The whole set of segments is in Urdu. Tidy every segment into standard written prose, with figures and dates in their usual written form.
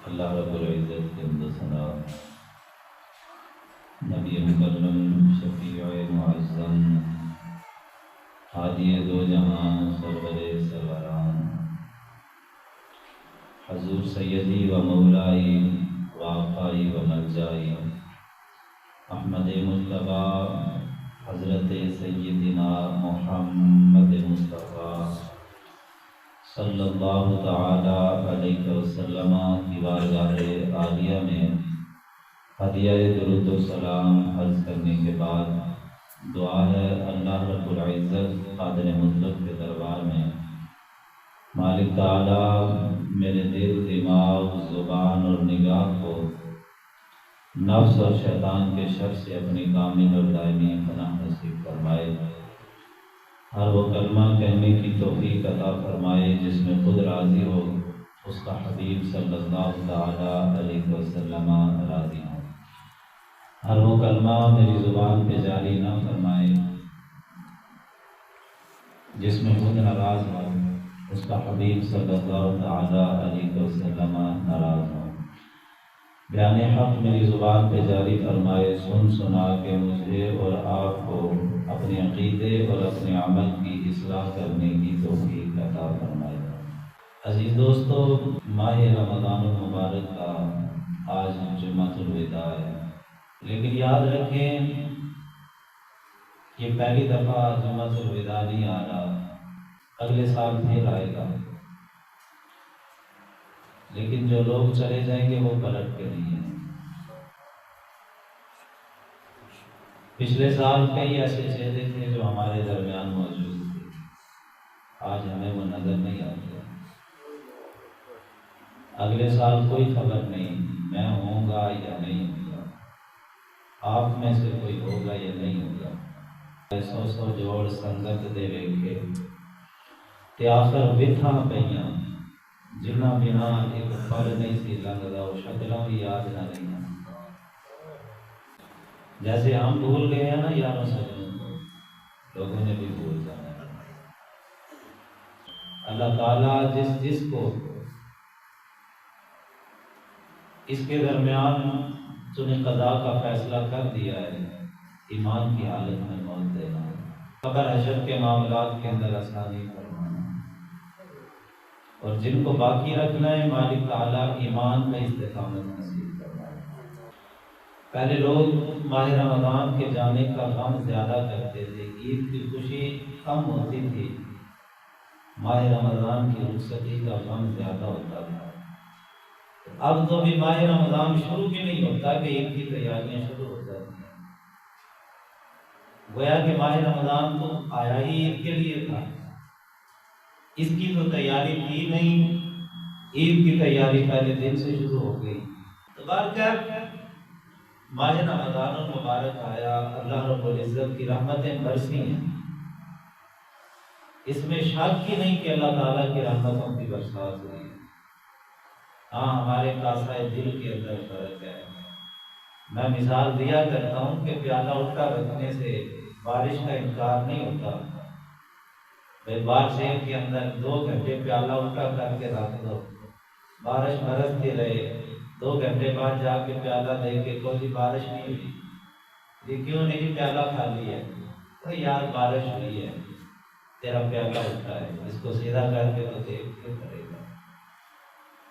اللہ رب العزت کے حمد و ثنا، نبی مکرم شفیع معظم ہادی دو جہاں سرور سروران حضور سیدی و مولائی و آقائی و ملجائی احمد مصطفیٰ حضرت سیدنا محمد مصطفیٰ صلی اللہ تعالی علیہ وسلم کی بارگاہ عالیہ میں ہدیہ درود و سلام عرض کرنے کے بعد دعا ہے اللہ رب العزت قادر مطلق کے دربار میں مالک تعالی میرے دل، دماغ، زبان اور نگاہ کو نفس اور شیطان کے شر سے اپنی کامل اور دائمی پناہ نصیب فرمائے۔ ہر وہ کلمہ کہنے کی توفیق عطا فرمائے جس میں خود راضی ہو، اس کا حبیب صلی اللہ تعالی علیہ وسلم راضی ہو۔ ہر وہ کلمہ میری زبان پہ جاری نہ فرمائے جس میں خود ناراض ہو، اس کا حبیب صلی اللہ تعالی علیہ وسلم ناراض ہو۔ بیان حق میری زبان پہ جاری فرمائے، سن سنا کے مجھے اور آپ کو اپنے عقیدے اور اپنے عمل کی اصلاح کرنے کی توفیق عطا فرمائے۔ عزیز دوستو، ماہ رمضان المبارک کا آج جمعۃ الوداع ہے، لیکن یاد رکھیں کہ پہلی دفعہ جمعۃ الوداع نہیں آ رہا، اگلے سال پھر آئے گا، لیکن جو لوگ چلے جائیں گے وہ پلٹ کے نہیں ہیں۔ پچھلے سال کئی ایسے چہرے تھے جو ہمارے درمیان موجود تھے، آج ہمیں وہ نظر نہیں آتے۔ اگلے سال کوئی خبر نہیں میں ہوں گا یا نہیں ہوں گا، آپ میں سے کوئی ہوگا یا نہیں ہوگا۔ سو سو جوڑ سنگت دے ویکھے تے آخر وتھاں پئیاں، جنہ بنا ایک پل نہیں سی لنگدا، وہ شکلاں بھی یاد نہ رہیاں۔ جیسے ہم بھول گئے ہیں نا یاروں سجنوں کو، لوگوں نے بھی بھول جانا ہے۔ اللہ تعالیٰ جس کو اس کے درمیان تُنے قضا کا فیصلہ کر دیا ہے، ایمان کی حالت میں موت دینا، قبر حشر کے معاملات کے اندر آسانی فرمانا، اور جن کو باقی رکھنا ہے مالک تعالیٰ ایمان میں استقامت نصیب فرمائے۔ پہلے لوگ ماہ رمضان کے جانے کا غم زیادہ کرتے تھے، عید کی خوشی کم ہوتی تھی، ماہ رمضان کی رخصتی کا غم زیادہ ہوتا تھا۔ اب تو بھی ماہ رمضان شروع بھی نہیں ہوتا کہ عید کی تیاریاں شروع ہو جاتی ہیں۔ گویا کہ ماہ رمضان تو آیا ہی عید کے لیے تھا، اس کی تو تیاری تھی نہیں، عید کی تیاری پہلے دن سے شروع ہو گئی۔ تو بہرکیف ماہ رمضان المبارک آیا، اللہ رب العزت کی رحمتیں برسی ہیں، اس میں شک ہی نہیں کہ اللہ تعالیٰ کی رحمتوں کی برسات ہوئی ہے۔ ہاں، ہمارے کاسہ دل کے اندر فرق ہے۔ میں مثال دیا کرتا ہوں کہ پیالہ الٹا رکھنے سے بارش کا انکار نہیں ہوتا۔ بارشیں کے اندر 2 گھنٹے پیالہ الٹا کر کے رکھ دو، بارش برستی رہے، 2 گھنٹے بعد جا کے پیالہ دے کے کوئی بارش نہیں ہوئی، یہ کیوں نہیں پیالہ خالی ہے؟ تو یار بارش ہوئی ہے، تیرا پیالہ الٹا ہے، اس کو سیدھا کر کے تو دیکھ کے کرے گا۔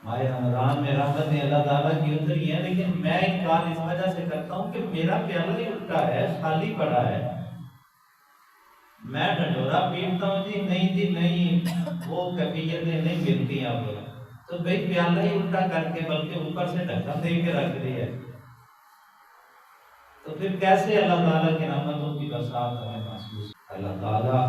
ماہ رمضان میں رحمتیں اللہ تعالیٰ کی اتری ہیں، لیکن میں انکار اس وجہ سے کرتا ہوں کہ میرا پیالہ ہی الٹا ہے، خالی پڑا ہے، میں ڈھنڈورا پیٹتا ہوں جی نہیں جی نہیں، وہ کیفیتیں نہیں ملتی اب، تو بھائی پیالہ ہی الٹا کر کے بلکہ اوپر سے ڈھکن دے کے رکھ دی ہے، تو پھر کیسے اللہ تعالیٰ کی رحمتوں کی برسات ہمیں محسوس؟ اللہ تعالیٰ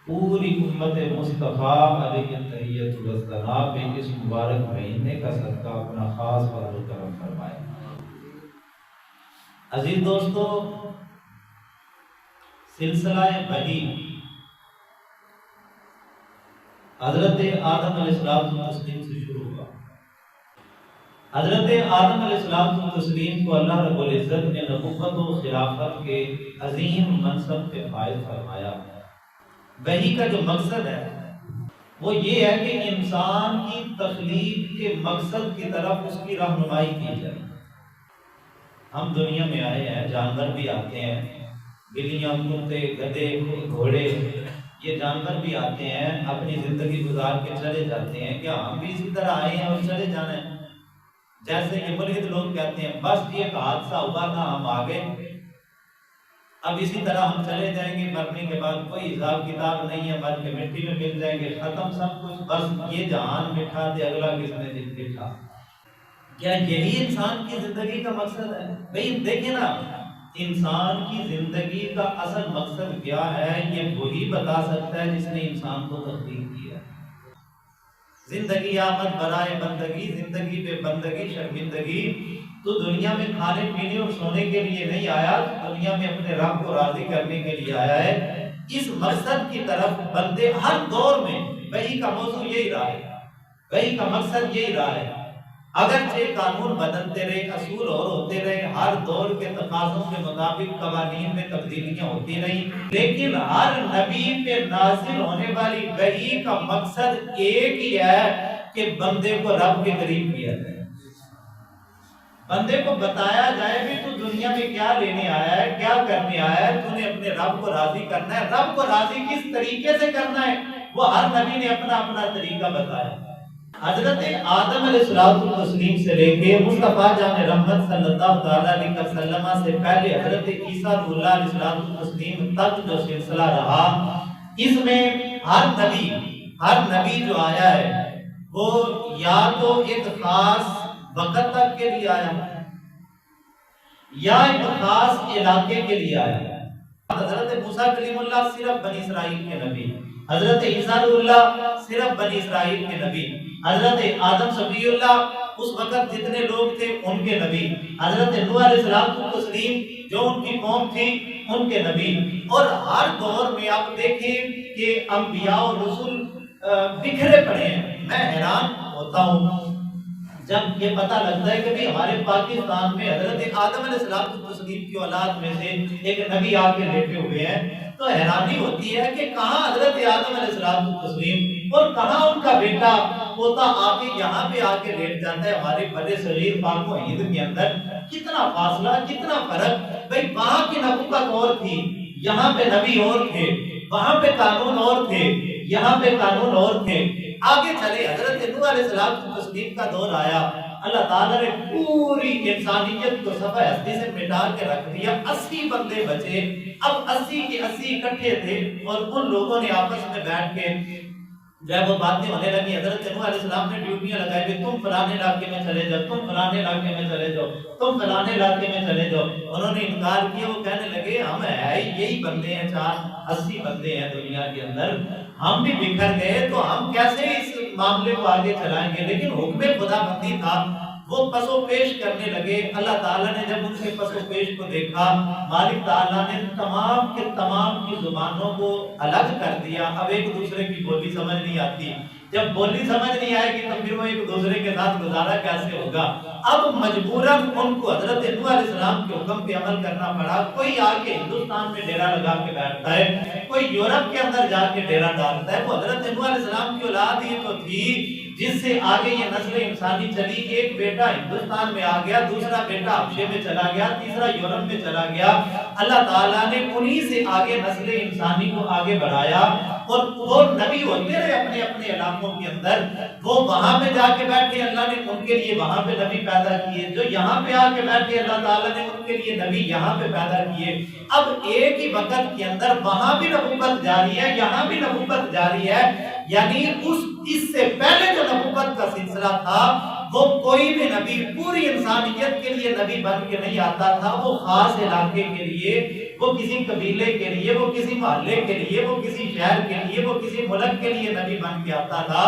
پوری امت مصطفیٰ علیہ التحیۃ والثناء پہ اس مبارک مہینے کا صدقہ اپنا خاص فضل و کرم فرمائے۔ عزیز دوستو، سلسلہ بہی حضرت آدم علیہ السلام سے شروع ہوا۔ حضرت آدم علیہ السلام کو اللہ رب العزت نے نبوت و خلافت کے عظیم منصب پہ فائز فرمایا۔ وحی کا جو مقصد ہے وہ یہ ہے کہ انسان کی تخلیق کے مقصد کی طرف اس کی رہنمائی کی جائے۔ ہم دنیا میں آئے ہیں، جانور بھی آتے ہیں، بلیاں، کتے، گدھے، گھوڑے، یہ جانور بھی آتے ہیں، اپنی زندگی گزار کے چلے جاتے ہیں۔ کیا ہم بھی اسی طرح آئے ہیں اور چلے جانا ہے؟ جیسے کہ ملحد لوگ کہتے ہیں بس ایک حادثہ ہوا تھا ہم آ گئے، اب اسی طرح ہم چلے جائیں گے، مرنے کے بعد کوئی حساب کتاب نہیں ہے، مر کے مٹی میں مل جائیں گے، ختم سب کچھ، بس یہ جہان مٹھا دے اگلا کس نے لکھا۔ کیا یہی انسان کی زندگی کا مقصد ہے؟ بھئی دیکھیں نا، انسان کی زندگی کا اصل مقصد کیا ہے یہ وہی بتا سکتا ہے جس نے انسان کو تخلیق کیا۔ زندگی آمد برائے بندگی، زندگی بے بندگی شرمندگی۔ تو دنیا میں کھانے پینے اور سونے کے لیے نہیں آیا، دنیا میں اپنے رب کو راضی کرنے کے لیے آیا ہے۔ اس مقصد کی طرف بندے ہر دور میں، وحی کا موضوع یہی رہا ہے، وحی کا مقصد یہی رہا ہے۔ اگرچہ قانون بدلتے رہے، اصول اور ہوتے رہے، ہر دور کے تقاضوں کے مطابق قوانین میں تبدیلیاں ہوتی رہی، لیکن ہر نبی پہ نازل ہونے والی وحی کا مقصد ایک ہی ہے کہ بندے کو رب کے قریب کیا جائے، بندے کو بتایا جائے بھی تو دنیا میں کیا لینے آیا ہے، کیا کرنے آیا ہے، تو نے اپنے رب کو راضی کرنا ہے۔ رب کو راضی کس طریقے سے کرنا ہے وہ ہر نبی نے اپنا اپنا طریقہ بتایا۔ حضرت آدم علیہ السلام سے لے کے مصطفیٰ جان رحمت صلی اللہ علیہ وسلم سے پہلے حضرت عیسیٰ علیہ السلام تک جو سلسلہ رہا، اس میں ہر نبی جو آیا ہے وہ یا تو ایک خاص وقت تک کے لیے آیا یا ایک خاص علاقے کے لیے آیا۔ حضرت موسیٰ کلیم اللہ صرف بنی اسرائیل کے نبی، حضرت عیسیٰ اللہ صرف بنی اسرائیل کے نبی، حضرت آدم صفی اللہ اس وقت جتنے لوگ تھے ان کے نبی، حضرت نوح علیہ السلام جو ان کی قوم تھی ان کے نبی۔ اور ہر دور میں آپ دیکھیں کہ انبیاء اور رسول بکھرے پڑے ہیں۔ میں حیران ہوتا ہوں جب یہ پتہ لگتا ہے کہ بھی ہمارے پاکستان میں حضرت آدم علیہ السلام کی اولاد میں سے ایک نبی آ کے لیٹے ہوئے ہیں، تو حیرانی ہوتی ہے کہ کہاں حضرت آدم علیہ السلام اور کہاں ان کا بیٹا پوتا آ کے یہاں پہ آ کے لیٹ جاتا ہے ہمارے بڑے صغیر پاک و ہند کے اندر۔ کتنا فاصلہ، کتنا فرق! بھئی وہاں کی نبوت اور تھی، یہاں پہ نبی اور تھے، وہاں پہ قانون اور تھے، یہاں پہ قانون اور تھے۔ آگے چلے حضرت نوح علیہ السلام کا دور آیا، اللہ تعالیٰ نے پوری انسانیت کو صفحہ ہستی سے مٹا کے رکھ دیا، 80 بندے بچے۔ اب 80 کے 80 اکٹھے تھے اور ان لوگوں نے آپس میں بیٹھ کے جب وہ باتیں ہونے لگی، حضرت نوح علیہ السلام نے ڈیوٹیاں لگائی کہ تم فلانے علاقے میں چلے جاؤ، تم فلانے علاقے میں چلے جاؤ، تم فلانے علاقے میں چلے جاؤ۔ انہوں نے انکار کیا، وہ کہنے لگے ہم ہے یہی بندے ہیں، 80 بندے ہیں دنیا کے اندر، ہم بھی بکھر گئے تو ہم کیسے اس معاملے کو آگے چلائیں گے؟ لیکن حکم خدا بندی تھا، وہ پس و پیش کرنے لگے۔ اللہ تعالیٰ نے جب ان کے پس و پیش کو دیکھا، مالک تعالیٰ نے تمام کے تمام کی زبانوں کو الگ کر دیا۔ اب ایک دوسرے کی بولی سمجھ نہیں آتی، جب بولی سمجھ نہیں آئے گی تو پھر وہ ایک دوسرے کے ساتھ گزارا کیسے ہوگا؟ اب مجبوراً ان کو حضرت نوح علیہ السلام کے حکم پہ عمل کرنا پڑا۔ کوئی آ کے ہندوستان میں ڈیرا لگا کے بیٹھتا ہے، کوئی یورپ کے اندر جا کے ڈیرا ڈالتا ہے۔ وہ حضرت نوح علیہ السلام کی اولاد ہی تو تھی جس سے آگے یہ نسل انسانی چلی۔ ایک بیٹا ہندوستان میں آ گیا، دوسرا بیٹا حبشے میں چلا گیا، تیسرا یورپ میں چلا گیا۔ اللہ تعالیٰ نے انہی سے آگے نسل انسانی کو آگے بڑھایا، اور وہ نبی ہوتے رہے اپنے اپنے علاقوں کے اندر۔ وہ وہاں پہ جا کے بیٹھے، اللہ نے ان کے لیے وہاں پہ نبی پیدا کیے، جو یہاں پہ آ کے بیٹھے اللہ تعالیٰ نے ان کے لیے نبی یہاں پہ پیدا کیے۔ اب ایک ہی وقت کے اندر وہاں بھی نبوت جاری ہے، یہاں بھی نبوت جاری ہے۔ یعنی اس سے پہلے جو نبوت کا سلسلہ تھا وہ کوئی بھی نبی پوری انسانیت کے لیے نبی بن کے نہیں آتا تھا، وہ خاص علاقے کے لیے، وہ کسی قبیلے کے لیے، وہ کسی محلے کے لیے، وہ کسی شہر کے لیے، وہ کسی ملک کے لیے نبی بن کے آتا تھا۔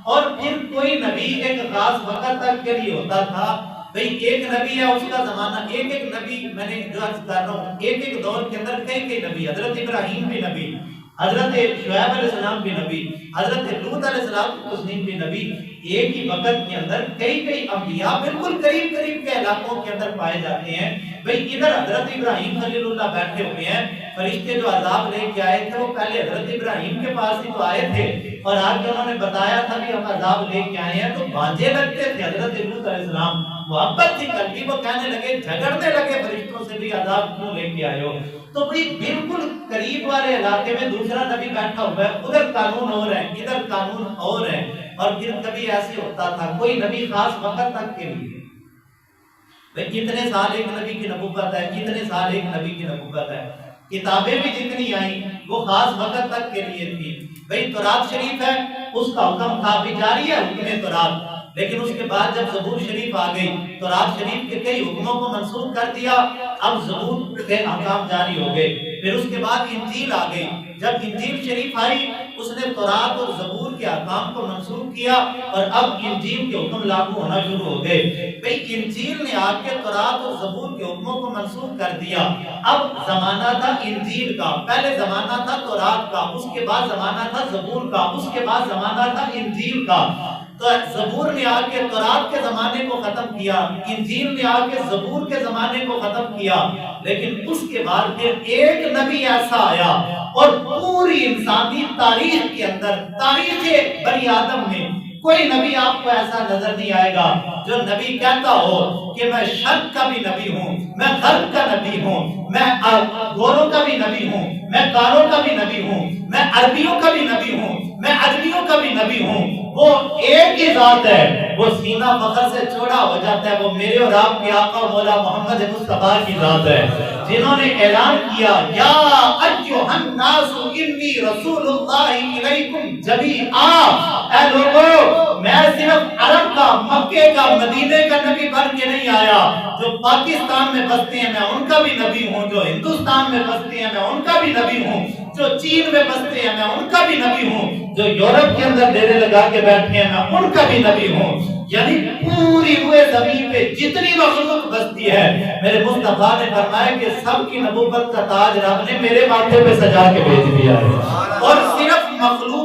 اور پھر کوئی نبی ایک خاص وقت تک کے لیے ہوتا تھا۔ بھئی ایک نبی ہے، اس کا زمانہ ایک نبی، میں نے جو عرض کر رہا ہوں ایک دور کے اندر کئی نبی، حضرت ابراہیم بھی نبی، حضرت شعیب علیہ السلام بھی نبی، حضرت لوط علیہ السلام بھی نبی۔ ایک ہی وقت کے اندر کئی انبیاء بالکل قریب کے علاقوں کے اندر پائے جاتے ہیں۔ بھئی ادھر حضرت ابراہیم خلیل اللہ بیٹھے ہوئے ہیں، فرشتے جو عذاب لے کے آئے تھے وہ پہلے حضرت ابراہیم کے پاس ہی تو آئے تھے اور آ کے انہوں نے بتایا تھا کہ ہم عذاب لے کے آئے ہیں تو بھانجے لگتے تھے حضرت لوط علیہ السلام محبت تھی قلبی وہ کہنے لگے جھگڑنے لگے فرشتوں سے بھی عذاب کیوں لے کے آئے ہو تو بھئی بالکل قریب والے علاقے میں دوسرا نبی بیٹھا ہوا ہے ادھر قانون اور ہے ادھر قانون اور ہے اور پھر کبھی ایسے ہوتا تھا کوئی نبی خاص وقت تک کے لیے اتنے سال ایک نبی کی نبوت ہے اتنے سال ایک نبی کی نبوت ہے کتابیں بھی جتنی آئیں وہ خاص وقت تک کے لیے تھی بھئی تورات شریف ہے اس کا حکم تھا بھی جاری ہے حکم تورات لیکن اس کے بعد جب زبور شریف آ گئی تورات شریف کے کئی حکموں کو منسوخ کر دیا اب زبور کے احکام جاری ہو گئے پھر اس کے بعد انجیل آ گئی جب انجیل شریف آئی اس نے تورات اور زبور کے احکام کو منسوخ کیا اور اب انجیل کے حکم لاگو ہونا شروع ہو گئے بھئی انجیل نے آ کے تورات اور زبور کے حکموں کو منسوخ کر دیا اب زمانہ تھا انجیل کا پہلے زمانہ تھا تورات کا اس کے بعد زمانہ تھا زبور کا اس کے بعد زمانہ تھا انجیل کا تو زبور نے آ کے تورات کے زمانے کو ختم کیا انجیل نے آ کے زبور کے زمانے کو ختم کیا لیکن اس کے بعد پھر ایک نبی ایسا آیا اور پوری انسانی تاریخ کے اندر تاریخ بنی آدم میں کوئی نبی آپ کو ایسا نظر نہیں آئے گا جو نبی کہتا ہو کہ میں شرق کا بھی نبی ہوں میں غرب کا نبی ہوں میں گوروں کا بھی نبی ہوں میں کاروں کا بھی نبی ہوں میں عربیوں کا بھی نبی ہوں میں اجمیوں کا بھی نبی ہوں وہ ایک ہی ذات ہے وہ سینہ فخر سے چوڑا ہو جاتا ہے وہ میرے اور آپ کے آقا مولا محمد مصطفیٰ کی ذات ہے جنہوں نے اعلان کیا یا ایھا الناس انی رسول اللہ الیکم جمیعا اے لوگو میں صرف عرب کا مکے کا مدینے کا نبی بن کے نہیں آیا جو پاکستان میں بستے ہیں میں ان کا بھی نبی ہوں جو ہندوستان میں بستے ہیں میں ان کا بھی نبی ہوں جو چین میں بستے ہیں میں ان کا بھی نبی ہوں جو یورپ کے اندر ڈیرے لگا کے بیٹھے ہیں میں ان کا بھی نبی ہوں یعنی پوری ہوئے زمین پہ جتنی مخلوق بستی ہے میرے مصطفیٰ نے فرمایا کہ سب کی نبوت کا تاج رب نے میرے ماتھے پہ سجا کے بھیج دیا ہے اور صرف مخلوق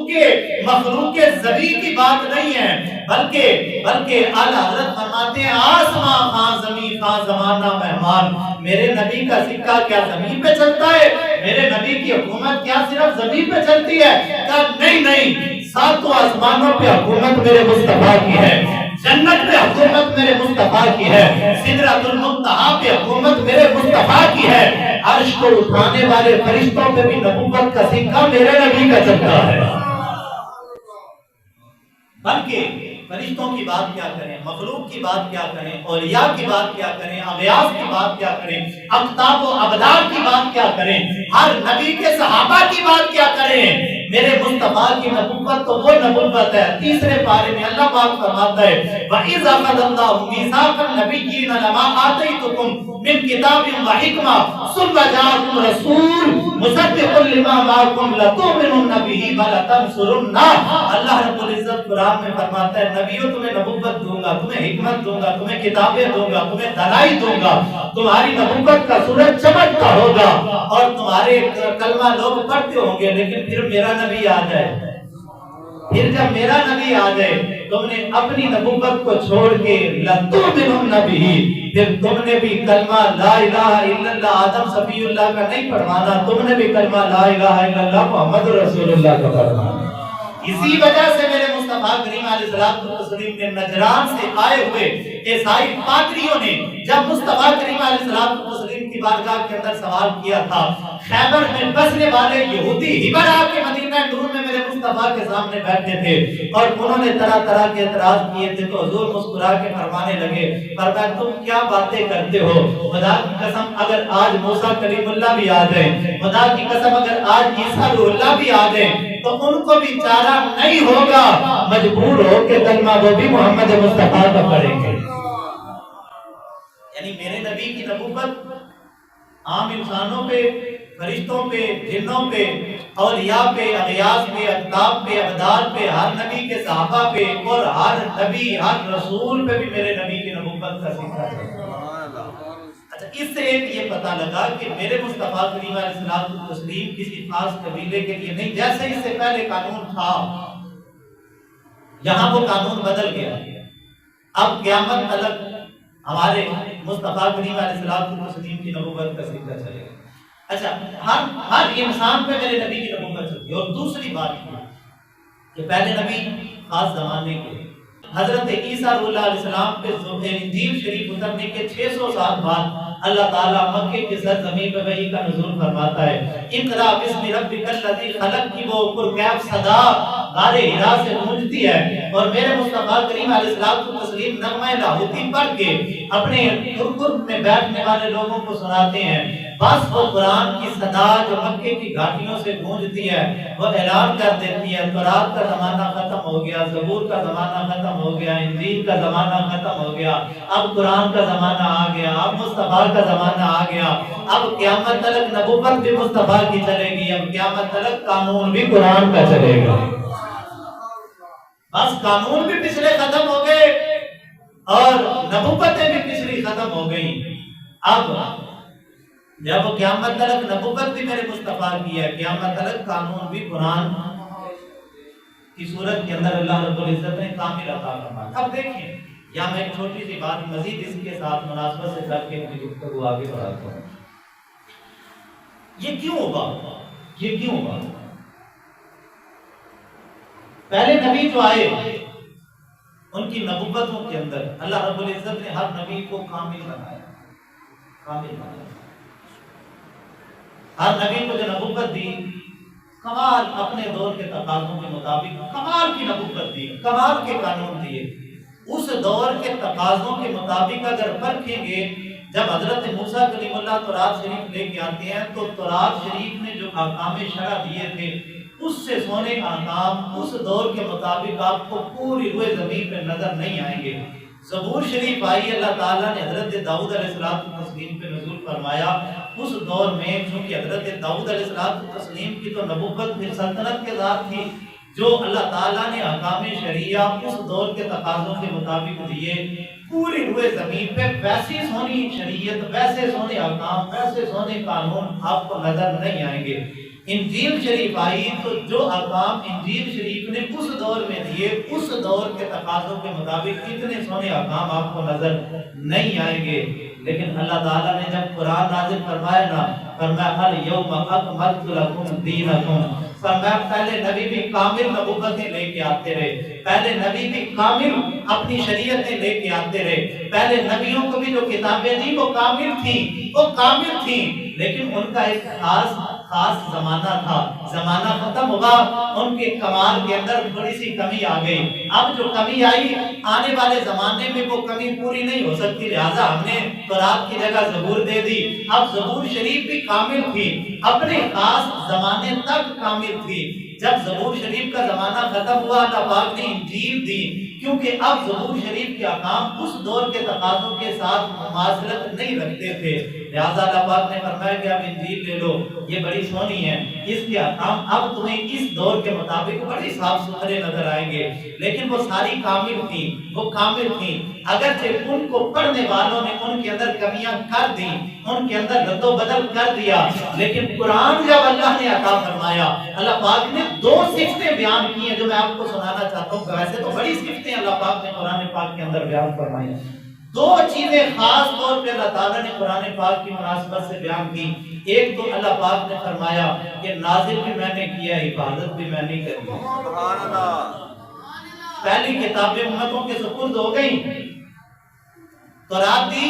زمین کی بات نہیں ہے بلکہ اعلیٰ حضرت فرماتے ہیں آسمان خاں زمین خاں زمانہ مہمان میرے نبی کا سکہ کیا زمین پہ چلتا ہے میرے نبی کی حکومت کیا صرف زمین پہ چلتی ہے کہا نہیں ساتوں آسمانوں پہ حکومت میرے مصطفیٰ کی ہے جنت پہ حکومت میرے مصطفیٰ کی ہے سدرۃ المنتہا پہ حکومت میرے مصطفیٰ کی ہے عرش کو اٹھانے والے فرشتوں پہ بھی نبوت کا سکہ میرے نبی کا چلتا ہے بلکہ فرشتوں کی بات کیا کریں مخلوق کی بات کیا کریں اولیاء کی بات کیا کریں اغیاث کی بات کیا کریں اقطاب و ابدال کی بات کیا کریں ہر نبی کے صحابہ کی بات کیا کریں میرے مصطفیٰ کی نبوت تو وہ نبوت ہے تیسرے پارے میں اللہ پاک فرماتا ہے وَإِذْ أَخَذَ اللَّهُ مِيثَاقَ النَّبِيِّينَ لَمَا آتَيْتُكُم مِّن كِتَابٍ وَحِكْمَةٍ ثُمَّ جَاءَكُمْ رَسُولٌ مُصَدِّقٌ لِّمَا مَعَكُمْ لَتُؤْمِنُنَّ بِهِ وَلَتَنصُرُنَّهُ اللہ رب العزت قرآن میں فرماتا ہے نبیوں تمہیں نبوت دوں گا تمہیں حکمت دوں گا تمہیں کتابیں دوں گا تمہیں دلائل دوں گا تمہاری نبوت کا سورج چمکتا ہوگا اور تمہارے کلمہ لوگ پڑھتے ہوں گے لیکن پھر میرا نبی آ جائے پھر جب میرا نبی آ جائے تم نے اپنی نبوت کو چھوڑ کے لَتُؤْمِنُنَّ بِهِ پھر تم نے بھی کلمہ لا الہ الا اللہ آدم صفی اللہ کا نہیں پڑھوانا تم نے بھی کلمہ لا الہ الا اللہ محمد رسول اللہ کا پڑھوانا اسی وجہ سے میرے مصطفیٰ کریم علیہ السلام نے نجران سے آئے ہوئے عیسائی پادریوں نے جب مصطفیٰ کریم علیہ السلام کی بارگاہ کے اندر سوال کیا تھا خیبر میں بسنے والے یہودی ہبر آ کے مدینہ نور میں میرے مصطفیٰ کے سامنے بیٹھے تھے اور انہوں نے طرح طرح کے اعتراض کیے تھے تو حضور مسکرا کے فرمانے لگے فرمایا تم کیا باتیں کرتے ہو خدا کی قسم اگر آج موسیٰ کلیم اللہ بھی آ جائیں خدا کی قسم اگر آج عیسیٰ روح اللہ بھی آ جائیں تو ان کو بھی چارہ نہیں ہوگا مجبور ہو کے کلمہ وہ بھی محمد مصطفیٰ کا پڑھیں گے یعنی میرے نبی کی نبوت عام انسانوں پہ فرشتوں پہ جنوں پہ اولیاء پہ اغیاث پہ اقطاب پہ ابدال پہ ہر نبی کے صحابہ پہ اور ہر نبی ہر رسول پہ بھی میرے نبی کی نبوت کا سکہ ہے اچھا اس سے ایک یہ پتہ لگا کہ میرے مصطفیٰ کریم علیہ السلام تسلیم کسی خاص قبیلے کے لیے نہیں جیسے اس سے پہلے قانون تھا یہاں وہ قانون بدل گیا اب قیامت تلک ہمارے مصطفیٰ کریم علیہ السلام تسلیم کی نبوت کا سکہ چلے گا اچھا ہر انسان پہ میرے نبی کی نبوت چلتی ہے۔ اور دوسری بات کہ پہلے نبی خاص زمانے کے، حضرت عیسیٰ علیہ السلام پہ انجیل شریف اترنے کے 600 سال بعد اللہ تعالیٰ مکے کی سرزمین پہ وحی کا نزول فرماتا ہے۔ اقرا بسم ربک الذی خلق کی وہ پرکیف صدا غار حرا سے گونجتی ہے، اور میرے مصطفیٰ کریم علیہ السلام تسلیم نغمہ لاہوتی پڑھ کے اپنے قرب میں بیٹھنے والے لوگوں کو سناتے ہیں۔ بس وہ قرآن کی صدا جو مکے کی گھاٹیوں سے گونجتی ہے وہ اعلان کر دیتی ہے تورات کا زمانہ ختم ہو گیا، زبور کا زمانہ ختم ہو گیا، انجیل کا زمانہ ختم ہو گیا، اب قرآن کا زمانہ آ گیا، اب مصطفیٰ کا زمانہ آ گیا، اب قیامت تلک نبوت بھی مصطفیٰ کی چلے گی، اب قیامت تلک قانون بھی قرآن کا چلے گا۔ بس قانون بھی پچھلے ختم ہو گئے اور نبوتیں بھی پچھلی ختم ہو گئیں۔ اب جب قیامت تلک نبوت بھی میرے مصطفیٰ کی ہے، قیامت تلک قانون بھی قرآن کی صورت کے اندر اللہ رب العزت نے کامل عطا فرمایا۔ اب دیکھیں یا میں ایک چھوٹی سی بات مزید اس کے ساتھ مناسبت سے کر کے اپنی گفتگو آگے بڑھاتا ہوں۔ یہ کیوں ہوا؟ یہ کیوں ہوا؟ پہلے نبی جو آئے ان کی نبوتوں کے اندر اللہ رب العزت نے ہر نبی کو کامل بنایا، کامل بنایا۔ ہر نبی کو جو نبوت دی کمال اپنے دور کے تقاضوں کے مطابق کمال کی نبوت دی، کمال کے قانون دیے۔ اس دور کے تقاضوں کے مطابق اگر پرکھیں گے، جب حضرت موسیٰ کلیم اللہ تورات شریف لے کے آتے ہیں تو تورات شریف نے جو احکام شرع دیے تھے اس سے سونے احکام اس دور کے مطابق آپ کو پوری روئے زمین پہ نظر نہیں آئیں گے۔ زبور شریف آئی، اللہ تعالیٰ نے حضرت داؤد علیہ السلام پہ نزول فرمایا۔ اس دور میں چونکہ حضرت داؤد علیہ السلام کی تو نبوت پھر سلطنت کے ذات تھی، جو اللہ تعالیٰ نے احکام شریعہ اس دور کے تقاضوں کے مطابق دیے، پوری روئے زمین پہ ویسی سونی شریعت، ویسے سونے احکام، ویسے سونے قانون آپ کو نظر نہیں آئیں گے۔ انجیل شریف آئی تو جو احکام انجیل شریف نے اس دور میں دیے، اس دور کے تقاضوں کے مطابق اتنے سونے احکام آپ کو نظر نہیں آئیں گے۔ لیکن اللہ تعالیٰ نے جب قرآن نازل فرمایا نا، فرمایا الیوم اکملت لکم دینکم، فرمایا پہلے نبی بھی کامل نبوتیں لے کے آتے رہے، پہلے نبی بھی کامل اپنی شریعتیں لے کے آتے رہے، پہلے نبیوں کو بھی جو کتابیں دی وہ کامل تھیں، لیکن ان کا ایک خاص زمانہ تھا، زمانہ ختم ہوا، ان کے کمال کے اندر تھوڑی سی کمی آ گئی۔ اب جو کمی آئی آنے والے زمانے میں وہ کمی پوری نہیں ہو سکتی، لہٰذا ہم نے تورات کی جگہ زبور دے دی۔ اب زبور شریف بھی کامل تھی، اپنے خاص زمانے تک کامل تھی۔ جب زبور شریف کا زمانہ ختم ہوا اللہ پاک نے انجیل دی، کیونکہ اب زبور شریف کے احکام اس دور کے تقاضوں کے ساتھ مماثلت نہیں رکھتے تھے، لہٰذا اللہ پاک نے فرمایا کہ اب انجیل لے لو، یہ بڑی سونی ہے، اس کے احکام اب تمہیں اس دور کے مطابق بڑی صاف ستھرے نظر آئیں گے۔ لیکن وہ ساری کامل تھیں، وہ کامل تھیں، اگرچہ ان کو پڑھنے والوں نے ان کے اندر کمیاں کر دیں، ان کے اندر رد و بدل کر دیا، لیکن قرآن جب اللہ نے عطا فرمایا، اللہ پاک نے دو صفتیں بیان کی ہیں جو میں آپ کو سنانا چاہتا ہوں۔ ویسے تو بڑی صفتیں اللہ پاک نے قرآن پاک کے اندر بیان فرمائی ہیں، دو چیزیں خاص طور پہ اللہ تعالیٰ نے قرآن پاک کی مناسبت سے بیان کی۔ ایک تو اللہ پاک نے فرمایا کہ نازل بھی میں نے کیا، حفاظت بھی میں نے کری۔ سبحان اللہ۔ پہلی کتابیں امتوں کے سپرد ہو گئیں، تورات دی،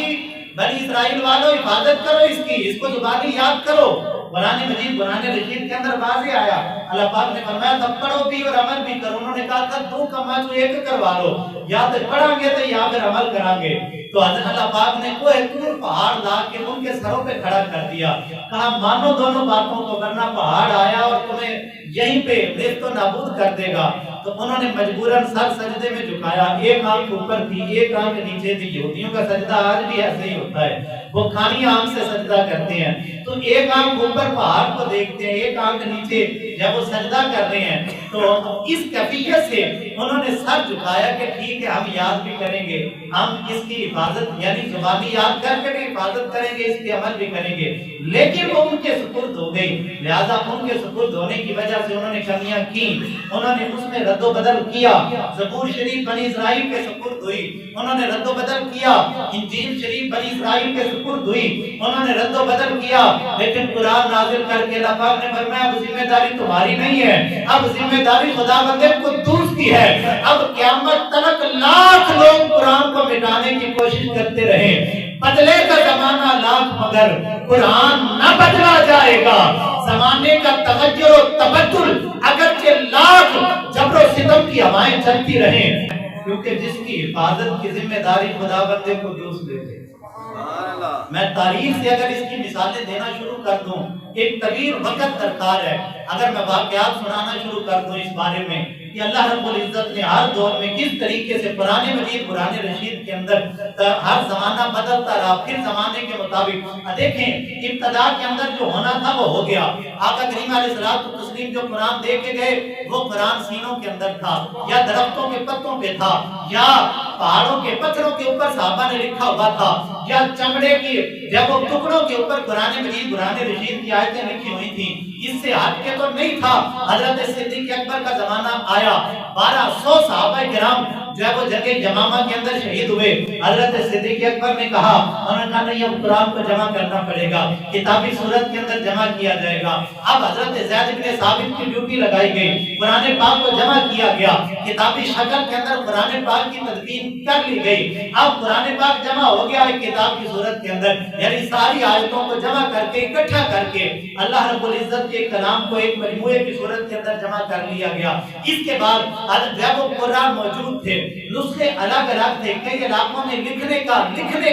بنی اسرائیل والوں حفاظت کرو اس کی، اس کو زبانی یاد کرو۔ قرآن مجید قرآن رشید کے اندر واضح آیا، اللہ پاک نے فرمایا تب پڑھو بھی اور عمل بھی کرو۔ انہوں نے کہا تھا دو کما تو ایک کروا لو، یا تو پڑھیں گے تو یا پھر عمل کریں گے۔ تو حضرت اللہ پاک نے کوہ طور پہاڑ لا کے ان کے سروں پہ کھڑا کر دیا، کہا مانو دونوں باتوں کو، ورنہ پہاڑ آیا اور تمہیں یہیں پہ نیست و نابود کر دے گا۔ تو انہوں نے مجبوراً سر سجدے میں جھکایا، ایک آنکھ اوپر تھی ایک آنکھ نیچے تھی۔ یہودیوں کا سجدہ آج بھی ایسے ہی ہوتا ہے، وہ کھانی آنکھ سے سجدہ کرتے ہیں، تو ایک آنکھ اوپر پہاڑ کو دیکھتے ہیں، ایک آنکھ نیچے، جب وہ سجدہ کر رہے ہیں تو اس کیفیت سے انہوں نے سر جھکایا کہ ٹھیک ہے ہم یاد بھی کریں گے، ہم اس کی حفاظت یعنی زبانی یاد کر کے بھی حفاظت کریں گے، اس کے عمل بھی کریں گے، لیکن وہ ان کے سپرد ہو گئی۔ لہذا ان کے سپرد ہونے کی وجہ سے انہوں نے کمیاں کی، انہوں نے اس میں رد و بدل کیا۔ زبور شریف بنی اسرائیل کے سپرد ہوئی، انہوں نے رد و بدل کیا۔ انجیل شریف بنی اسرائیل کے سپرد ہوئی، انہوں نے رد و بدل کیا۔ لیکن قرآن نازل کر کے اللہ پاک نے فرمایا اب ذمہ داری تمہاری نہیں ہے، اب ذمہ داری خداوند قدوس کی ہے۔ اب قیامت تک لاکھ لوگ قرآن کو مٹانے کی کوشش کرتے رہے، بدلے کا زمانہ لاکھ مگر قرآن نہ بدلا جائے گا۔ زمانے کا تغیر و تبدل اگرچہ لاکھ جبر و ستم کی ہوائیں چلتی رہیں، کیونکہ جس کی حفاظت کی ذمہ داری خداوند قدوس لے لے۔ میں تاریخ سے اگر اس کی مثالیں دینا شروع کر دوں، ایک طویل وقت درکار ہے۔ اگر میں واقعات سنانا شروع کر دوں اس بارے میں کہ اللہ رب العزت نے ہر دور میں کس طریقے سے قرآن مجید قرآن رشید کے اندر ہر زمانہ بدلتا رہا، پھر زمانے کے مطابق دیکھیں ابتدا کے اندر جو ہونا تھا وہ ہو گیا۔ آقا کریم علیہ الصلوۃ والتسلیم جو قرآن دے کے گئے وہ قرآن سینوں کے اندر تھا، یا درختوں کے پتوں پہ تھا، یا پہاڑوں کے پتھروں کے اوپر صحابہ نے لکھا ہوا تھا، یا چمڑے کی جب وہ ٹکڑوں کے اوپر قرآن مجید قرآن رشید کی آیتیں لکھی ہوئی تھیں۔ اس سے ہٹ کے تو نہیں تھا۔ حضرت صدیق اکبر کا زمانہ آیا، 1200 صحابہ کرام جو ہے وہ جنگ یمامہ کے اندر شہید ہوئے۔ حضرت صدیق اکبر نے کہا، انہوں نے کہا نہیں اب قرآن کو جمع کرنا پڑے گا، کتابی صورت کے اندر جمع کیا جائے گا۔ اب حضرت زید بن ثابت کی ڈیوٹی لگائی گئی، قرآن پاک کو جمع کیا گیا، کتابی شکل کے اندر قرآن پاک کی تدوین کر لی گئی۔ اب قرآن پاک جمع ہو گیا ایک کتاب کی صورت کے اندر، یعنی ساری آیتوں کو جمع کر کے اکٹھا کر کے اللہ رب العزت کے کلام کو ایک مجموعے کی صورت کے اندر جمع کر لیا گیا۔ اس کے بعد جب وہ قرآن موجود تھے، نسخے الگ الگ تھے، کئی علاقوں میں لکھنے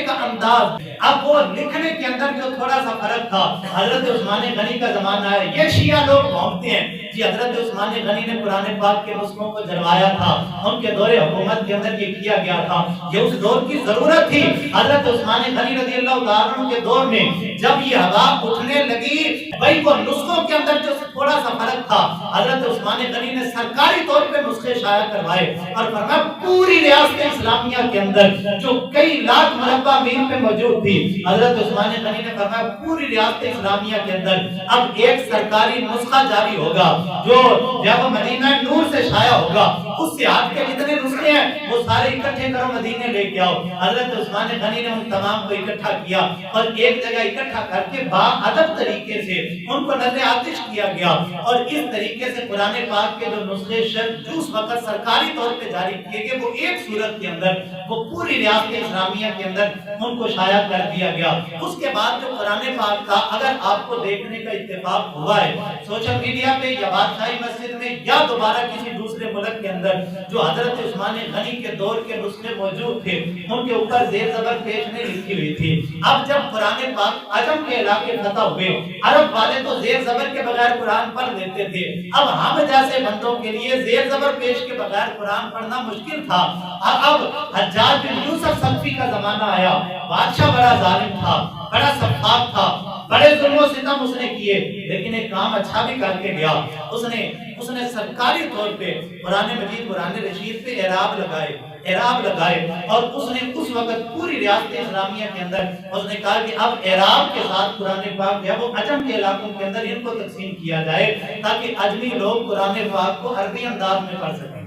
کا انداز، اب وہ لکھنے کے اندر جو تھوڑا سا فرق تھا۔ حضرت عثمان غنی کا زمانہ ہے، یہ شیعہ لوگ گھومتے ہیں جی حضرت عثمان غنی نے قرآن پاک کے نسخوں کو جلوایا تھا، ان کے دور حکومت کے اندر یہ کیا گیا تھا، یہ اس دور کی ضرورت تھی۔ حضرت عثمان غنی رضی اللہ تعالیٰ عنہ کے دور میں جب یہ ہوا اٹھنے لگی، بھائی وہ نسخوں کے اندر جو تھوڑا سا فرق تھا، حضرت عثمان غنی نے سرکاری طور پہ نسخے شائع کروائے اور فرمایا پوری ریاست اسلامیہ کے اندر جو کئی لاکھ مربع میل پہ موجود تھی، حضرت عثمان غنی نے فرمایا پوری ریاست اسلامیہ کے اندر اب ایک سرکاری نسخہ جاری ہوگا جو جب مدینہ نور سے شائع ہوگا، اس سے ہٹ کے جتنے نسخے ہیں وہ سارے اکٹھے کرو مدینے لے کے آؤ۔ حضرت عثمان غنی نے ان تمام کو اکٹھا کیا اور ایک جگہ اکٹھا کر کے باادب طریقے سے ان کو نظر آتش کیا گیا، اور اس طریقے سے قرآن پاک کے جو نسخے جو اس وقت سرکاری طور پہ جاری کیے گئے وہ ایک صورت کے اندر وہ پوری ریاست اسلامیہ کے اندر ان کو شائع کر دیا گیا۔ اس کے بعد جو قرآن پاک کا اگر آپ کو دیکھنے کا اتفاق ہوا ہے سوشل میڈیا پہ یا بادشاہی مسجد میں یا دوبارہ کسی دوسرے ملک کے اندر، جو حضرت عثمان غنی کے دور کے نسخے موجود تھے ان کے اوپر زیر زبر پیش نہیں لکھی ہوئی تھی۔ اب جب قرآن پاک عجم کے علاقے فتح ہوئے، عرب والے تو زیر زبر کے بغیر قرآن پڑھ لیتے تھے، اب ہم جیسے بندوں کے لیے زیر زبر پیش کے بغیر قرآن پڑھنا مشکل تھا۔ اب حجاج بن یوسف ثقفی کا زمانہ آیا، بادشاہ بڑا ظالم تھا، بڑا سفاک تھا، بڑے ظلم و ستم اس نے کیے، لیکن ایک کام اچھا بھی کر کے گیا، اس نے سرکاری طور پہ قرآن مجید قرآن رشید پہ اعراب لگائے اور اس نے اس وقت پوری ریاست اسلامیہ کے اندر اس نے کہا کہ اب اعراب کے ساتھ قرآن پاک ہے وہ عجم کے علاقوں کے اندر ان کو تقسیم کیا جائے تاکہ اجمی لوگ قرآن پاک کو عربی انداز میں پڑھ سکیں۔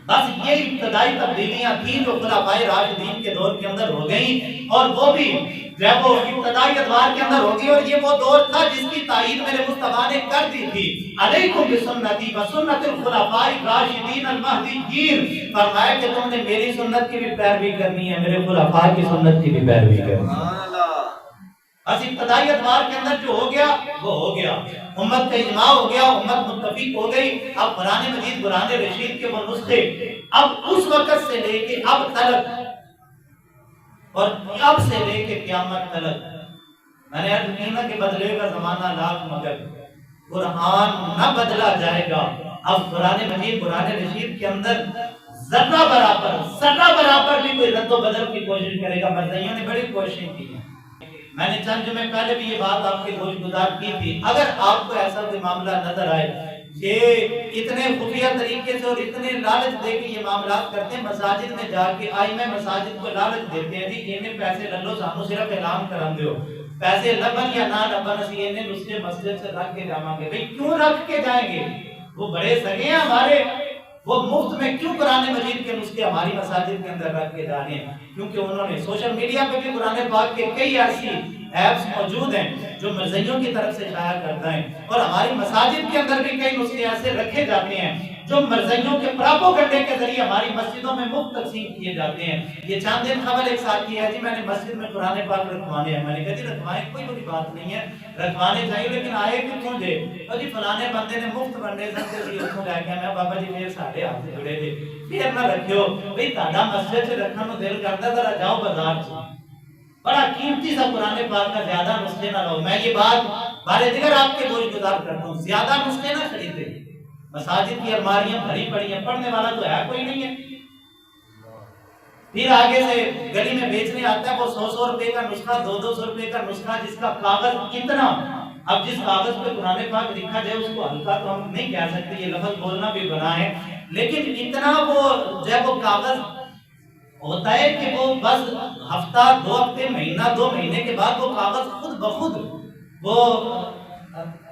بس یہ ابتدائی تبدیلیاں تھیں جو خلفائے راشدین کے دور کے اندر ہو گئیں، اور وہ بھی جب وہ ابتدائی ادوار کے اندر ہوگی، اور یہ وہ دور تھا جس کی تائید میرے مصطفیٰ نے کر دی تھی، علیکم بسنتی وسنت الخلفاء الراشدین المہدیین، فرمایا کہ تم نے میری سنت کی بھی پیروی کرنی ہے، میرے خلفاء کی سنت کی بھی پیروی کرنی ہے۔ بس ابتدائی ادوار کے اندر جو ہو گیا وہ ہو گیا، امت کا اجماع ہو گیا، امت متفق ہو گئی۔ اب قرآن مجید قرآن رشید کے وہ نسخے اب اس وقت سے لے کے اب تلک، اور اب سے لے کے قیامت تلک، میں نے عرض کیا کہ بدلے کا زمانہ لاکھ مگر قرآن نہ بدلا جائے گا۔ اب قرآن مجید قرآن رشید کے اندر ذرہ برابر بھی کوئی رد و بدل کی کوشش کرے گا، مرزائیوں نے بڑی کوششیں کی ہیں۔ میں نے چند جمعے پہلے بھی یہ بات آپ کے گوش گزار کی تھی، اگر آپ کو ایسا کوئی معاملہ نظر آئے یہ اتنے خفیہ طریقے سے اور اتنے لالچ دے کے یہ معاملات کرتے ہیں، مساجد میں جا کے آئمہ مساجد کو لالچ دیتے ہیں جی انہیں پیسے لے لو سانو صرف اعلان کرن دیو، پیسے لبن یا نہ لبن اسی انہیں نسخے مسجد سے رکھ کے جاواں گے. بھئی کیوں رکھ کے جائیں گے؟ وہ بڑے سگے ہیں ہمارے، وہ مفت میں کیوں قرآن مجید کے نسخے ہماری مساجد کے اندر رکھ کے جا رہے ہیں؟ کیونکہ انہوں نے سوشل میڈیا پہ بھی قرآن پاک کے کئی ایسی ایپس موجود ہیں جو مرزائیوں کی طرف سے شائع کرتا ہے، اور ہماری مساجد کے اندر بھی کئی نسخے ایسے رکھے جاتے ہیں جو مرزائیوں کے پراپوگنڈے کے ذریعے ہماری مسجدوں میں مفت تقسیم کیے جاتے ہیں. یہ چند دن خبر ایک ساتھ کی ہے جی میں نے مسجد میں قرآن پاک رکھوانے ہیں. میں نے کہا جی رکھوائیں، کوئی بڑی بات نہیں ہے، رکھوانے چاہیے، لیکن آئے کتوں دے؟ اور جی فلانے بندے نے مفت بننے سکتے سی اتوں لے کے میں بابا جی پھر ساڈے ہاتھ جڑے دے پھر نہ رکھیو. بھئی تہاڈا مسجد سے رکھن نو دل کردا ذرا جاؤ بازار سے، بڑا قیمتی سا قرآن پاک کا زیادہ نسخے نہ لو. میں یہ بات بارے دیگر آپ کے گوش گزار کرتا ہوں، زیادہ نسخے نہ خریدے. مساجد کی الماریاں بھری پڑی ہیں، پڑھنے والا تو ہے کوئی نہیں ہے. پھر آگے سے گلی میں بیچنے آتا ہے وہ 100 روپے کا نسخہ، 200 روپے کا نسخہ، جس کا کاغذ اتنا، اب جس کاغذ پہ قرآن پاک لکھا جائے اس کو ہلکا تو ہم نہیں کہہ سکتے، یہ لفظ بولنا بھی گناہ ہے، لیکن اتنا وہ جب وہ کاغذ ہوتا ہے کہ وہ بس ہفتہ 2 ہفتے مہینہ 2 مہینے کے بعد وہ کاغذ خود بخود وہ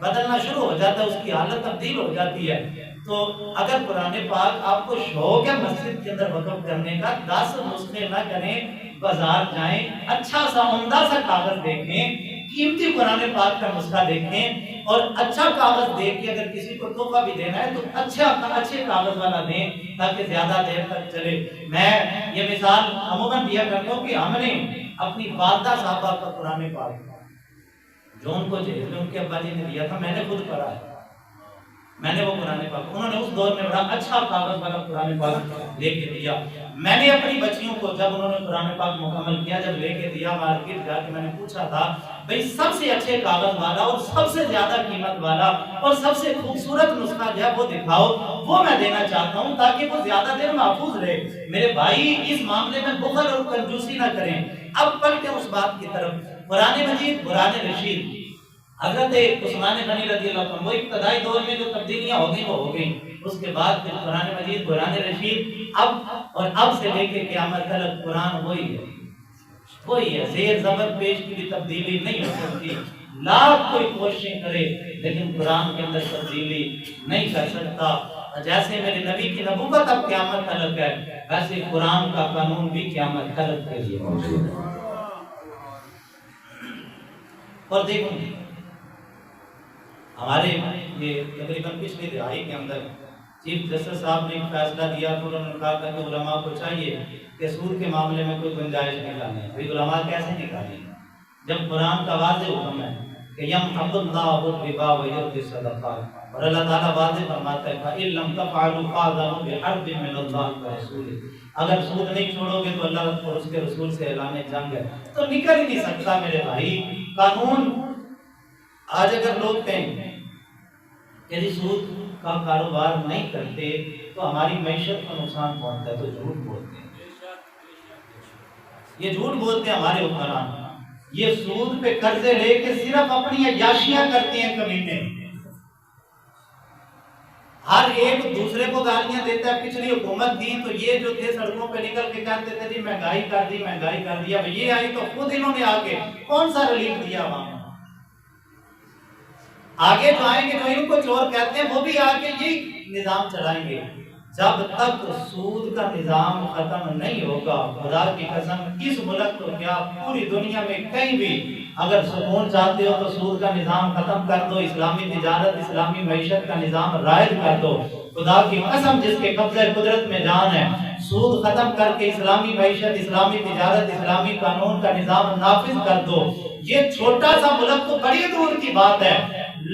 بدلنا شروع ہو جاتا ہے، اس کی حالت تبدیل ہو جاتی ہے. تو اگر قرآن پاک آپ کو شوق ہے مسجد کے اندر وقف کرنے کا، 10 نسخے نہ کریں، بازار جائیں، اچھا سا عمدہ سا کاغذ دیکھیں، قیمتی قرآن پاک کا نسخہ دیکھیں، اور اچھا کاغذ دیکھ کے اگر کسی کو تحفہ بھی دینا ہے تو اچھے کاغذ والا دیں تاکہ زیادہ دیر تک چلے. میں یہ مثال عموماً دیا کرتا ہوں کہ ہم نے اپنی والدہ صاحبہ کا قرآن پاک جو ان کو جہیز میں ان کے ابا جی نے دیا تھا، میں نے خود پڑھا ہے، میں نے وہ قرآن پاک، انہوں نے اس دور میں بڑا اچھا کاغذ والا قرآن پاک لے کے دیا. میں نے اپنی بچیوں کو جب انہوں نے قرآن پاک مکمل کیا، جب لے کے دیا مارکیٹ جا کے میں نے پوچھا تھا بھئی سب سے اچھے کاغذ والا اور سب سے زیادہ قیمت والا اور سب سے خوبصورت نسخہ جو ہے وہ دکھاؤ، وہ میں دینا چاہتا ہوں تاکہ وہ زیادہ دیر محفوظ رہے. میرے بھائی اس معاملے میں بخل اور کنجوسی نہ کریں. اب پلٹے اس بات کی طرف، قرآن مجید قرآن رشید حضرت عثمان غنی رضی اللہ عنہ، وہ ابتدائی دور میں جو تبدیلیاں ہو گئی وہ ہو گئی، اس کے بعد پھر قرآن مجید قرآن رشید اب سے لے کے قیامت تک قرآن وہی ہے، زیر زبر پیش کی بھی تبدیلی نہیں ہو سکتی. لاکھ کوئی کوششیں کرے لیکن قرآن کے اندر تبدیلی نہیں کر سکتا. جیسے میرے نبی کی نبوت اب قیامت تک ہے، ویسے قرآن کا قانون بھی قیامت تک کے لیے موجود ہے. اور دیکھیں ہمارے یہ تقریباً پچھلی دہائی کے اندر چیف جسٹس صاحب نے ایک فیصلہ دیا تو انہوں نے کہا تھا کہ علماء کو چاہیے کہ سود کے معاملے میں کوئی گنجائش نکالیں. بھئی علماء کیسے نکالیں جب قرآن کا واضح حکم ہے کہ یمحق اللہ الربا ویربی الصدقات، اور اللہ تعالیٰ واضح فرماتا ہے فَإِن لَمْ تَفْعَلُوا فَأْذَنُوا بِحَرْبٍ مِّنَ اللَّهِ وَرَسُولِهِ، اگر سود نہیں چھوڑو گے تو اللہ اور اس کے رسول سے اعلان جنگ ہے. تو نکل ہی نہیں سکتا میرے بھائی قانون. آج اگر لوگ کہیں کہ جی سود کا کاروبار نہیں کرتے تو ہماری معیشت کو نقصان پہنچتا ہے، تو جھوٹ بولتے ہیں. یہ جھوٹ بولتے ہیں ہمارے حکمران. یہ سود پہ قرضے لے کے صرف اپنی عیاشیاں کرتے ہیں کمینے. ہر ایک دوسرے کو گالیاں دیتا ہے. پچھلی حکومت تھی تو یہ جو تھے سڑکوں پہ نکل کے کہتے تھے جی مہنگائی کر دی مہنگائی کر دیا. یہ آئی تو خود انہوں نے آگے کون سا ریلیف دیا وہاں. آگے جو آئیں گے جو ان کو چور کہتے ہیں وہ بھی آگے یہی نظام چلائیں گے. جب تک سود کا نظام ختم نہیں ہوگا، خدا کی قسم اس ملک کو کیا پوری دنیا میں کہیں بھی اگر سکون چاہتے ہو تو سود کا نظام ختم کر دو، اسلامی تجارت اسلامی معیشت کا نظام رائج کر دو. خدا کی قسم جس کے قبضہ قدرت میں جان ہے، سود ختم کر کے اسلامی معیشت اسلامی تجارت اسلامی قانون کا نظام نافذ کر دو. یہ چھوٹا سا ملک تو بڑی دور کی بات ہے.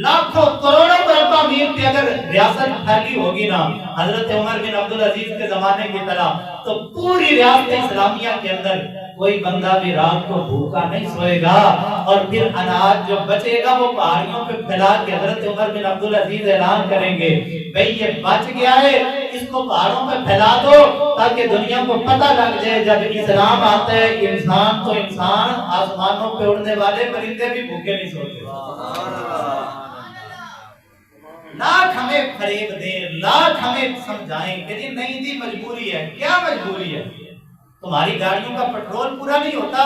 لاکھوں کروڑوں مربع میل پہ اگر ریاست پھیلی ہوگی نا حضرت عمر بن عبدالعزیز کے زمانے کی طرح، تو پوری ریاست اسلامیہ کے اندر کوئی بندہ بھی رات کو بھوکا نہیں سوئے گا. اور پھر اناج جو بچے گا وہ پہاڑیوں پہ پھیلا کے حضرت عمر بن عبدالعزیز اعلان کریں گے بھئی یہ بچ گیا ہے، اس کو پہاڑوں پہ پھیلا دو تاکہ دنیا کو پتہ لگ جائے جب اسلام آتا ہے انسان تو انسان، آسمانوں پہ اڑنے والے پرندے بھی بھوکے نہیں سوتے. لاکھ ہمیں فریب دیں، لاکھ ہمیں سمجھائیں کہ جی نہیں جی مجبوری ہے. کیا مجبوری ہے؟ تمہاری گاڑیوں کا پیٹرول پورا نہیں ہوتا،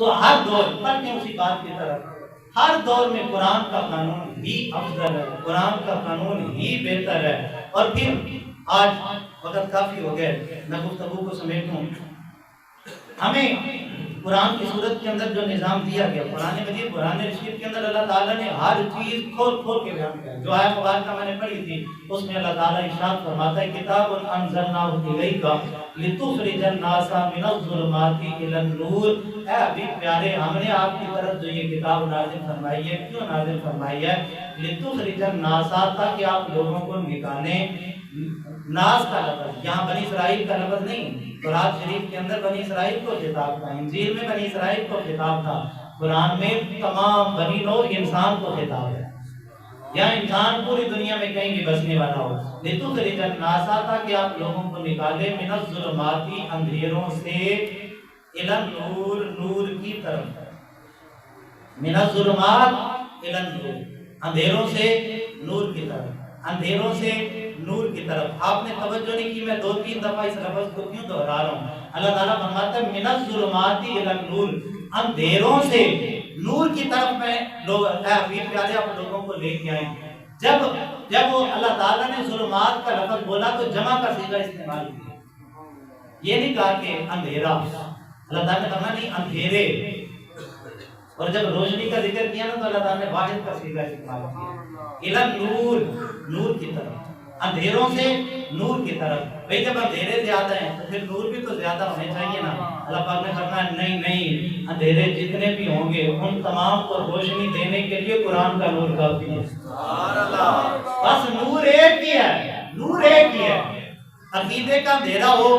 تو ہر دور پڑھتے ہیں اسی بات کی طرف، ہر دور میں قرآن کا قانون ہی افضل ہے، قرآن کا قانون ہی بہتر ہے۔ اور پھر آج وقت کافی ہو گئے، میں گفتگو کو سمیٹوں۔ ہمیں قرآن کی صورت کے اندر جو نظام دیا گیا، قرآن مجید قرآن رشید کے اندر اللہ تعالیٰ نے ہر چیز کھول کھول کے بیان کیا ہے۔ جو آیت مبارکہ میں نے پڑھی تھی اس میں اللہ تعالیٰ ارشاد فرماتا ہے کتاب انزلناہ الیک لتخرج الناس من الظلمات الی النور۔ اے حبیب پیارے، ہم نے آپ کی طرف جو یہ کتاب نازل فرمائی ہے، کیوں نازل فرمائی ہے؟ لتخرج الناس، تاکہ آپ لوگوں کو نکالیں۔ ناس کا لفظ یہاں بنی اسرائیل کا لفظ نہیں، قرآن شریف کے اندر بنی اسرائیل کو خطاب تھا، انجیل میں بنی اسرائیل کو خطاب تھا، قرآن میں تمام بنی نوع انسان کو خطاب ہے، یا انسان پوری دنیا میں کہیں بھی بسنے والا ہو۔ لتخرج الناس، تاکہ آپ لوگوں کو نکالے، من الظلمات، اندھیروں سے، الی النور، نور کی طرف، من الظلمات الی النور، اندھیروں سے نور کی طرف، اندھیروں سے نور کی طرف۔ آپ نے توجہ نہیں کی، میں 2-3 دفعہ اس لفظ کو کیوں دہرا رہا ہوں؟ اللہ تعالیٰ فرماتا ہے من الظلمات الی النور، اندھیروں سے نور کی طرف میں لوگ، اے حبیب پیارے، آپ لوگوں کو لے کے آئیں۔ جب وہ اللہ تعالیٰ نے ظلمات کا لفظ بولا تو جمع کا صیغہ استعمال کیا، یہ نہیں کہا کہ اندھیرا، اللہ تعالیٰ نے فرمایا نہیں اندھیرے، اور جب روشنی کا ذکر کیا نا تو اللہ تعالیٰ نے واحد کا صیغہ استعمال کیا، الی النور، نور کی طرف، اندھیروں سے نور کی طرف۔ بھئی جب اندھیرے زیادہ ہیں تو پھر نور بھی تو زیادہ ہونے چاہیے نا۔ اللہ پاک نے فرمایا نہیں، اندھیرے جتنے بھی ہوں گے ان تمام کو روشنی دینے کے لیے قرآن کا نور کافی ہے۔ بس نور ایک ہی ہے، نور ایک ہی ہے۔ عقیدے کا اندھیرا ہو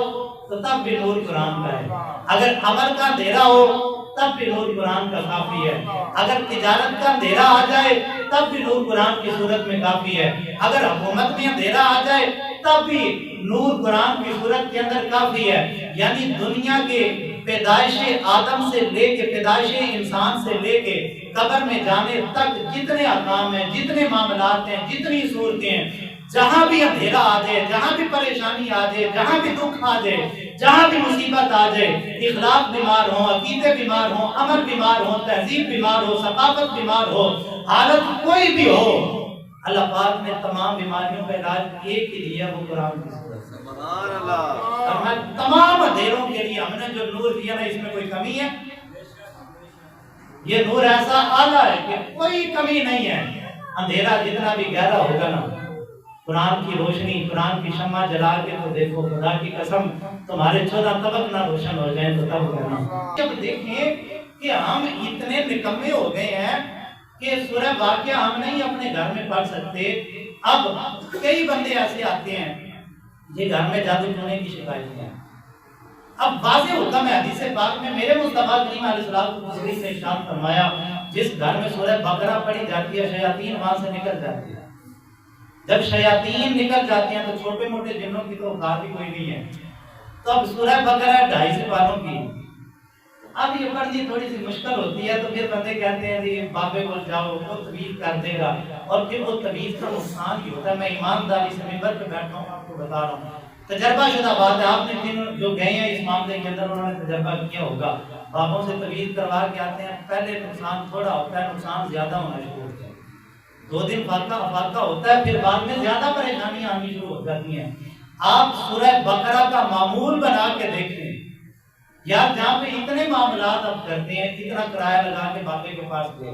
تو تب بھی نور قرآن کا ہے، اگر عمل کا اندھیرا ہو تب بھی نور قرآن کا کافی ہے، اگر تجارت کا اندھیرا آ جائے تب بھی نور قرآن کی صورت میں کافی ہے، اگر حکومت میں اندھیرا آ جائے تب بھی نور قرآن کی صورت کے اندر کافی ہے۔ یعنی دنیا کے پیدائش آدم سے لے کے، پیدائش انسان سے لے کے قبر میں جانے تک جتنے احکام ہیں، جتنے معاملات ہیں، جتنی صورتیں ہیں، جہاں بھی اندھیرا آ جائے، جہاں بھی پریشانی آ جائے، جہاں بھی دکھ آ جائے، جہاں بھی مصیبت آ جائے، اخلاق بیمار ہوں، عقیدے بیمار ہوں، عمل بیمار ہوں، تہذیب بیمار ہو، ثقافت بیمار ہو، حالت کوئی بھی ہو، اللہ پاک نے تمام بیماریوں کا علاج ایک ہی دیا، وہ قرآن کی صورت۔ سبحان اللہ۔ اور میں تمام اندھیروں کے لیے ہم نے جو نور دیا نا، اس میں کوئی کمی ہے؟ یہ نور ایسا اعلیٰ ہے کہ کوئی کمی نہیں ہے۔ اندھیرا جتنا بھی گہرا ہوگا نا، قرآن کی روشنی، قرآن کی شمع جلا کے تو دیکھو، خدا کی قسم تمہارے 14 طبق نہ روشن ہو جائیں تو تب کرنا۔ جب دیکھیں کہ ہم اتنے نکمے ہو گئے ہیں کہ سورہ واقعہ ہم نہیں اپنے گھر میں پڑھ سکتے، اب کئی بندے ایسے آتے ہیں یہ گھر میں جادو ٹونے کی شکایتیں ہیں۔ اب واضح حکم ہے حدیث پاک میں، میرے مصطفیٰ کریم علیہ الصلوۃ والتسلیم نے ارشاد فرمایا جس گھر میں سورہ بقرہ پڑھی جاتی ہے شیاطین وہاں سے نکل جاتی ہے۔ جب شیاطین نکل جاتے ہیں تو چھوٹے موٹے جنوں کی تو اوقات بھی کوئی نہیں ہے، تو اب سورہ بقرہ 250 پاروں کی، اب یہ پڑھنی تھوڑی سی مشکل ہوتی ہے، تو پھر بندے کہتے ہیں جی بابے کو جاؤ وہ تعویذ کر دے گا، اور پھر وہ تعویذ کا نقصان ہی ہوتا ہے۔ میں ایمانداری سے منبر پہ بیٹھا ہوں، آپ کو بتا رہا ہوں، تجربہ شدہ بات ہے، آپ نے جن جو گئے ہیں اس معاملے کے اندر انہوں نے تجربہ کیا ہوگا، بابوں سے تعویذ کروا کے آتے ہیں، پہلے نقصان تھوڑا ہوتا ہے، نقصان زیادہ ہونا شروع ہوتا ہے، 2 دن فاقہ ہوتا ہے، پھر بعد میں زیادہ پریشانیاں آنی شروع ہو جاتی ہیں۔ آپ سورہ بقرہ کا معمول بنا کے دیکھیں، یا جہاں پہ اتنے معاملات اب کرتے ہیں، اتنا کرایہ لگا کے بابے کے پاس گئے،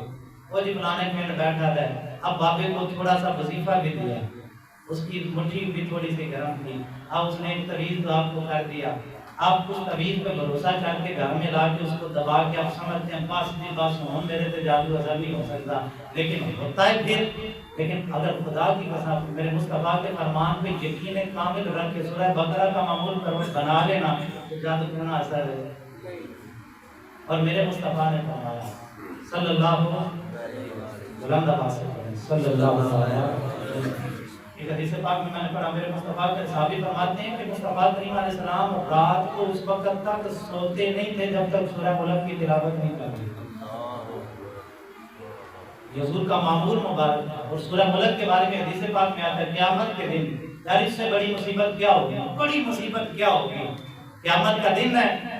وہ جی فلانے منٹ بیٹھا ہے، اب بابے کو تھوڑا سا وظیفہ بھی دیا، اس کی مٹھی بھی تھوڑی سی گرم تھی، اب اس نے ایک تعویذ آپ کو کر دیا، آپ اس تعویذ پہ بھروسہ کر کے گھر میں لا کے اس کو دبا کے آپ سمجھتے ہیں بس جی بس ہوں میرے سے جادو اثر نہیں ہو سکتا، لیکن ہوتا ہے پھر۔ لیکن اگر خدا کی قسم میرے مصطفیٰ کے فرمان پہ یقین کامل رکھ کے سورہ بقرہ کا معمول بنا لینا تو جادو ٹونا اثر ہے۔ اور میرے مصطفیٰ نے فرمایا صلی اللہ بلند آواز سے صلی اللہ علیہ وسلم، ایک حدیث پاک میں نے پڑھا، میرے مصطفیٰ کے صحابی فرماتے ہیں کہ مصطفیٰ کریم علیہ السلام رات کو اس وقت تک سوتے نہیں تھے جب تک سورہ ملک کی تلاوت نہیں کرتے، یہ حضور کا معمول مبارک ہے۔ اور سورہ ملک کے بارے میں حدیث پاک میں آتا ہے قیامت کے دن، یار اس سے بڑی مصیبت کیا ہوگی، بڑی مصیبت کیا ہوگی، قیامت کا دن ہے،